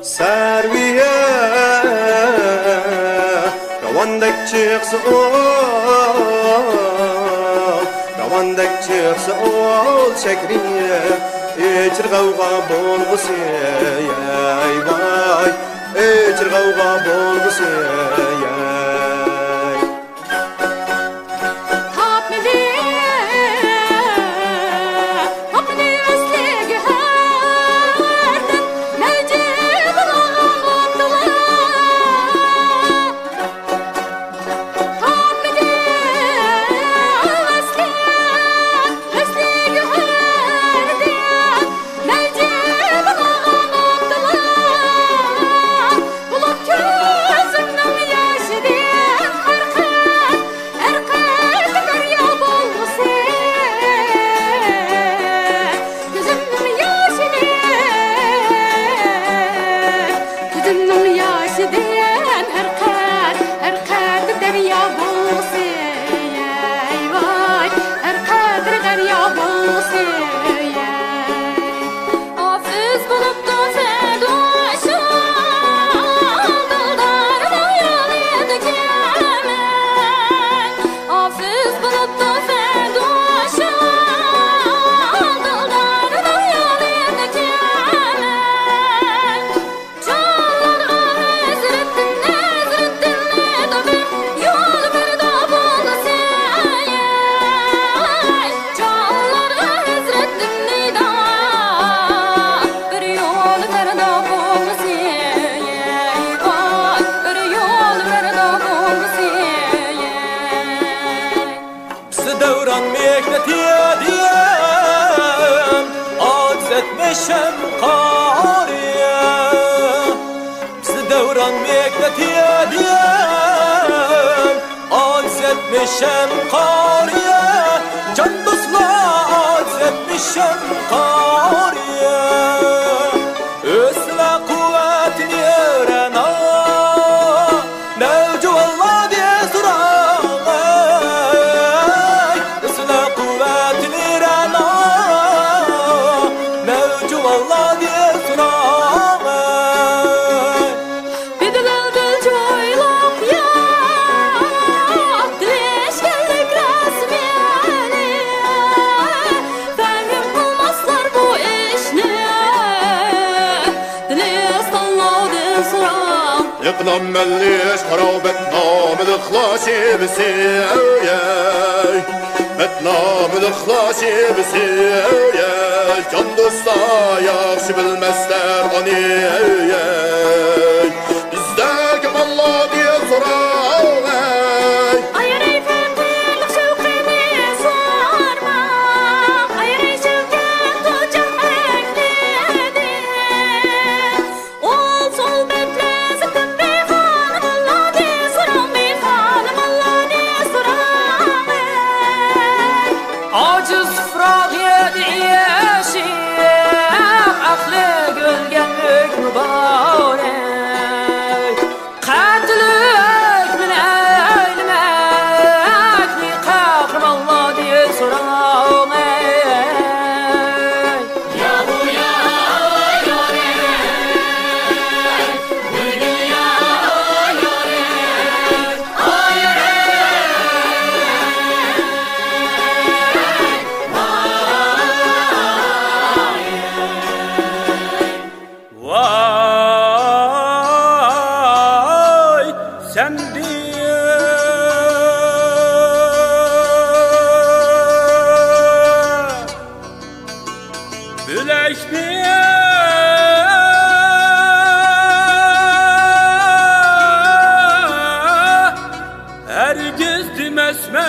Serviye Ravandek çıksa ol şekriye İçir gavga bolgusu yay vay İçir gavga bolgusu yay Etmişem kariye Bizi devran mekletiye diyem Aciz etmişem kariye Can dostlar aciz etmişem kariye Üsle kuvvetini öğren Nevcu Allah diye soran Üsle kuvvetini öğren Allah diye soran Bir dil çoylak ya Dileşkenlik resmiyeli Fehim bulmazlar bu işni Diles Allah diye soran Yıklam melliş harabet namı dıklaşı bisi Metnamı dıklaşı bisi Can dosta yaxşı bilmezler onu Bizde kim Allah diye soran Ayır ey ferdilik şevkini sorma Ayır ey şevket ocak ekledi Ol sol betlezikten bir hanım Allah diye soran Bir hanım Allah diye soran Aciz fırak yedi Aklı gölgenlik mübarek Katillik min eylemek Mi kahrim Allah diye soran Yahu ya yore Bülbül ya yore Vay sen diye Büleşti herkes dimesme